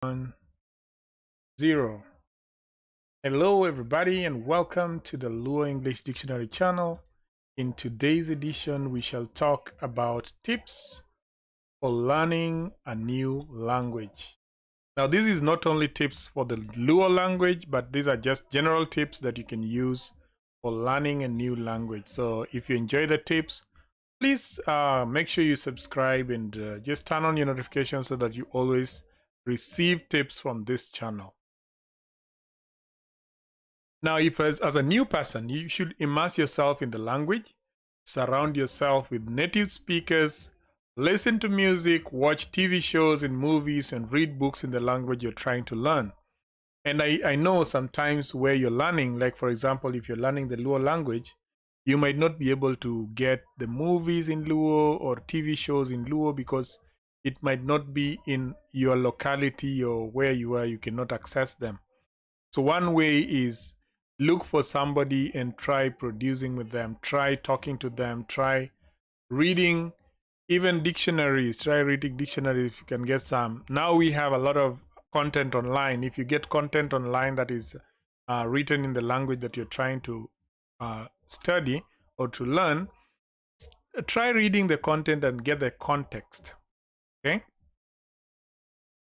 1, 0. Hello everybody and welcome to the Luo English Dictionary channel. In today's edition we shall talk about tips for learning a new language. Now this is not only tips for the Luo language, but these are just general tips that you can use for learning a new language. So if you enjoy the tips, please make sure you subscribe and just turn on your notifications so that you always receive tips from this channel. Now, if as a new person, you should immerse yourself in the language, surround yourself with native speakers, listen to music, watch TV shows and movies, and read books in the language you're trying to learn. And I know sometimes where you're learning, like for example, if you're learning the Luo language, you might not be able to get the movies in Luo or TV shows in Luo because it might not be in your locality or where you are, you cannot access them. So one way is look for somebody and try producing with them, try talking to them, try reading even dictionaries, try reading dictionaries if you can get some. Now we have a lot of content online. If you get content online that is written in the language that you're trying to study or to learn, try reading the content and get the context. Okay.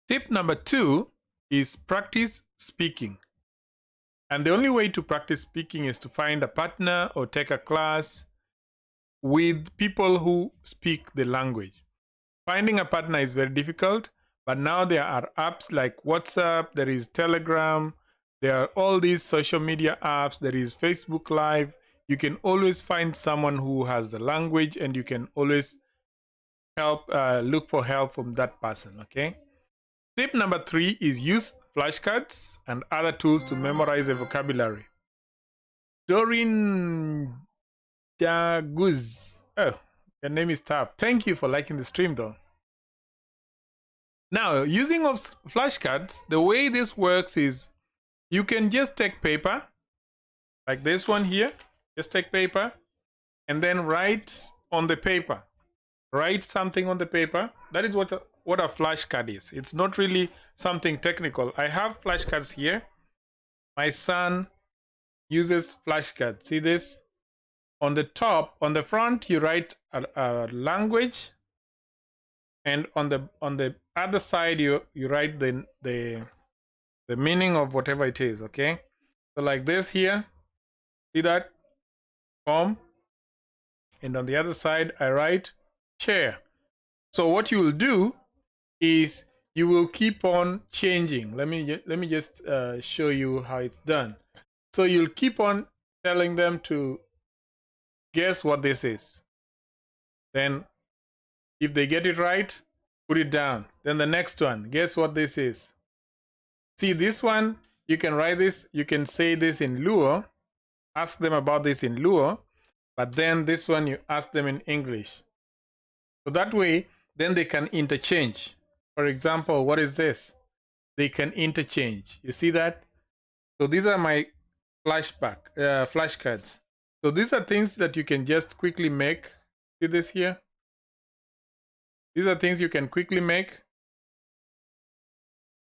Tip number 2 is practice speaking. And the only way to practice speaking is to find a partner or take a class with people who speak the language. Finding a partner is very difficult, but now there are apps like WhatsApp, there is Telegram, there are all these social media apps, there is Facebook Live. You can always find someone who has the language and you can always look for help from that person, okay? Tip number 3 is use flashcards and other tools to memorize a vocabulary. Doreen Jaguz. Oh, your name is tough. Thank you for liking the stream though. Now, using of flashcards, the way this works is you can just take paper, like this one here. Just take paper and then write on the paper. Write something on the paper. That is what a flashcard is. It's not really something technical. I have flashcards here. My son uses flashcards. See this? On the top, on the front, you write a language, and on the other side, you write the meaning of whatever it is. Okay, so like this here. See that? Form. And on the other side, I write chair. So what you will do is you will keep on changing. Let me just show you how it's done. So you'll keep on telling them to guess what this is. Then if they get it right, put it down. Then the next one, guess what this is. See this one, you can write this, you can say this in Luo, ask them about this in Luo, but then this one you ask them in English. So that way, then they can interchange. For example, what is this? They can interchange. You see that? So these are my flashcards. So these are things that you can just quickly make. See this here? These are things you can quickly make.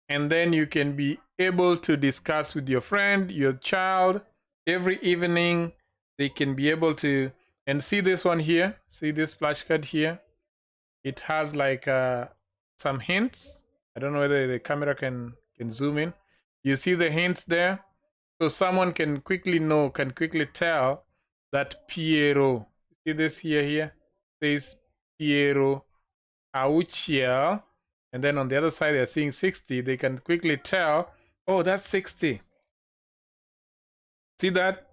And then you can be able to discuss with your friend, your child, every evening. They can be able to, and see this one here? See this flashcard here? It has like some hints. I don't know whether the camera can zoom in. You see the hints there? So someone can quickly know, can quickly tell that Piero, see this here? Says Piero Auchiel. And then on the other side, they're seeing 60. They can quickly tell, oh, that's 60. See that?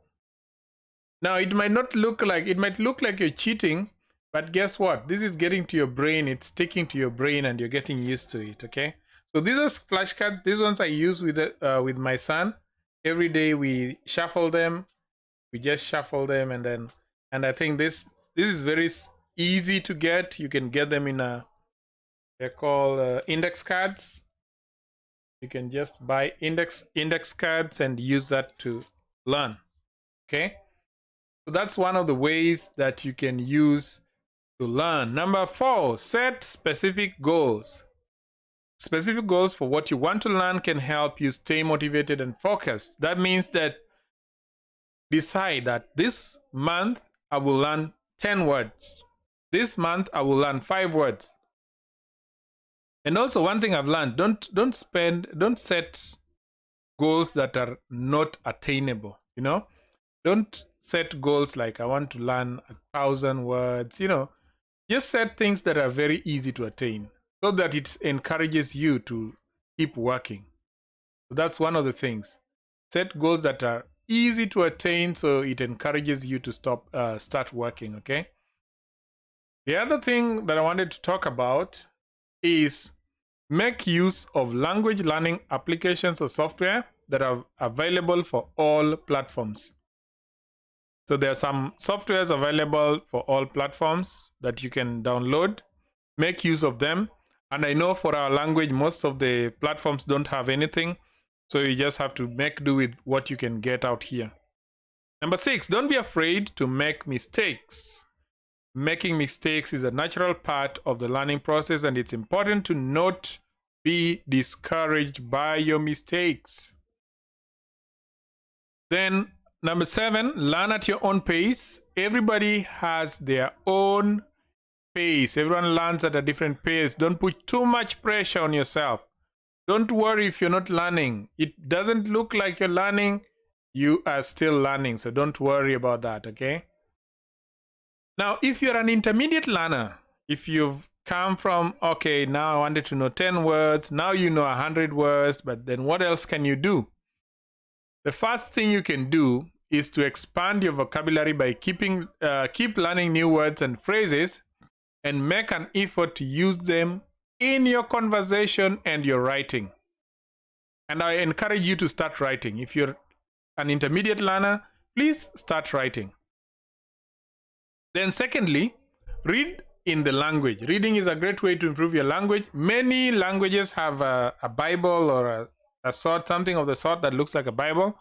Now, it might look like you're cheating, but guess what? This is getting to your brain. It's sticking to your brain and you're getting used to it, okay? So these are flashcards. These ones I use with my son. Every day we shuffle them. We just shuffle them and I think this is very easy to get. You can get them in they're called index cards. You can just buy index cards and use that to learn, okay? So that's one of the ways that you can use to learn. Number 4, set specific goals. Specific goals for what you want to learn can help you stay motivated and focused. That means that decide that this month I will learn 10 words. This month I will learn 5 words. And also one thing I've learned, don't set goals that are not attainable, you know? Don't set goals like I want to learn 1,000 words, you know? Just set things that are very easy to attain so that it encourages you to keep working. So that's one of the things. Set goals that are easy to attain so it encourages you to start working, okay? The other thing that I wanted to talk about is make use of language learning applications or software that are available for all platforms. So there are some softwares available for all platforms that you can download, make use of them. And I know for our language, most of the platforms don't have anything. So you just have to make do with what you can get out here. Number 6, don't be afraid to make mistakes. Making mistakes is a natural part of the learning process, and it's important to not be discouraged by your mistakes. Then number 7, learn at your own pace. Everybody has their own pace. Everyone learns at a different pace. Don't put too much pressure on yourself. Don't worry if you're not learning. It doesn't look like you're learning. You are still learning, so don't worry about that, okay? Now, if you're an intermediate learner, if you've come from, okay, now I wanted to know 10 words, now you know 100 words, but then what else can you do? The first thing you can do is to expand your vocabulary by keep learning new words and phrases and make an effort to use them in your conversation and your writing. And I encourage you to start writing. If you're an intermediate learner, please start writing. Then secondly, read in the language. Reading is a great way to improve your language. Many languages have a Bible or something of the sort that looks like a Bible.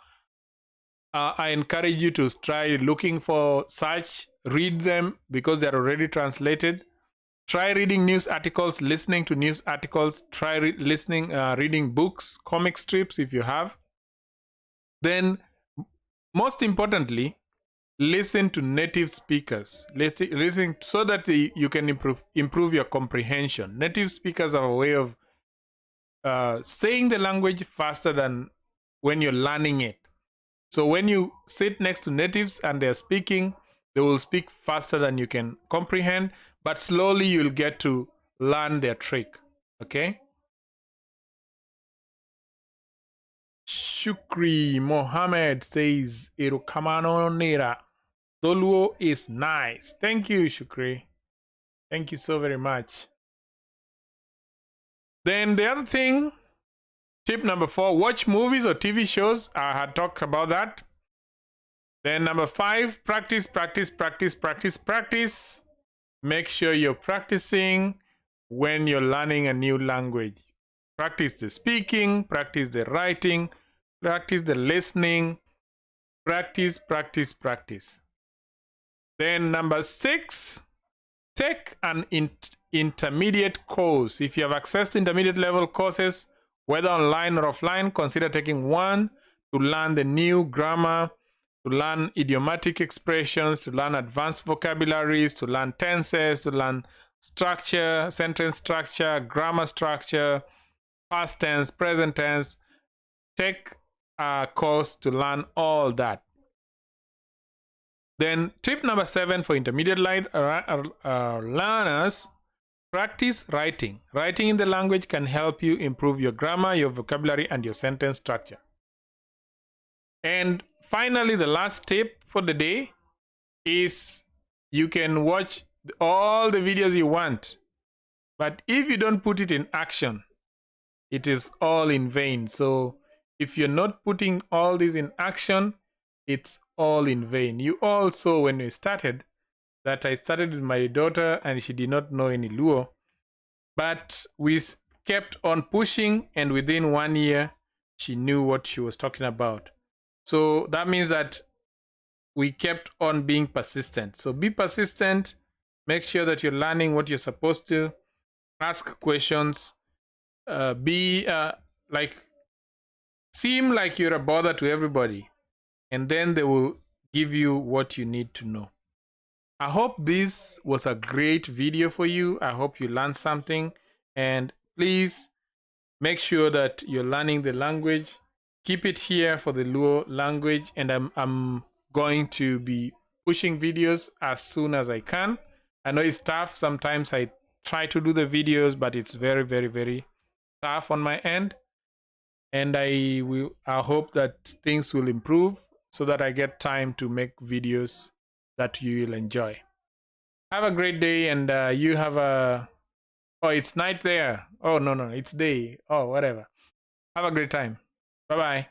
I encourage you to try looking for such, read them because they're already translated. Try reading news articles, listening to news articles. Try reading books, comic strips if you have. Then, most importantly, listen to native speakers. Listen so that you can improve your comprehension. Native speakers have a way of saying the language faster than when you're learning it. So when you sit next to natives and they're speaking, they will speak faster than you can comprehend, but slowly you'll get to learn their trick, okay? Shukri Mohammed says, Irukamano Nera. Zoluo is nice. Thank you, Shukri. Thank you so very much. Then the other thing, tip number 4, watch movies or TV shows. I had talked about that. Then number 5, practice. Make sure you're practicing when you're learning a new language. Practice the speaking, practice the writing, practice the listening, practice. Then number 6, take an intermediate course. If you have access to intermediate level courses, whether online or offline, consider taking one to learn the new grammar, to learn idiomatic expressions, to learn advanced vocabularies, to learn tenses, to learn structure, sentence structure, grammar structure, past tense, present tense. Take a course to learn all that. Then tip number 7 for intermediate learners, practice writing. Writing in the language can help you improve your grammar, your vocabulary, and your sentence structure. And finally, the last tip for the day is you can watch all the videos you want, but if you don't put it in action, it is all in vain. So if you're not putting all this in action, it's all in vain. You all saw when we started that I started with my daughter and she did not know any Luo, but we kept on pushing, and within 1 year she knew what she was talking about. So that means that we kept on being persistent. So be persistent, make sure that you're learning what you're supposed to, ask questions, be like seem like you're a bother to everybody, and then they will give you what you need to know. I hope this was a great video for you. I hope you learned something, and please make sure that you're learning the language. Keep it here for the Luo language, and I'm going to be pushing videos as soon as I can. I know it's tough. Sometimes I try to do the videos, but it's very, very, very tough on my end. And I hope that things will improve so that I get time to make videos that you will enjoy. Have a great day, and you have a... Oh, it's night there. Oh, no, it's day. Oh, whatever. Have a great time. Bye-bye.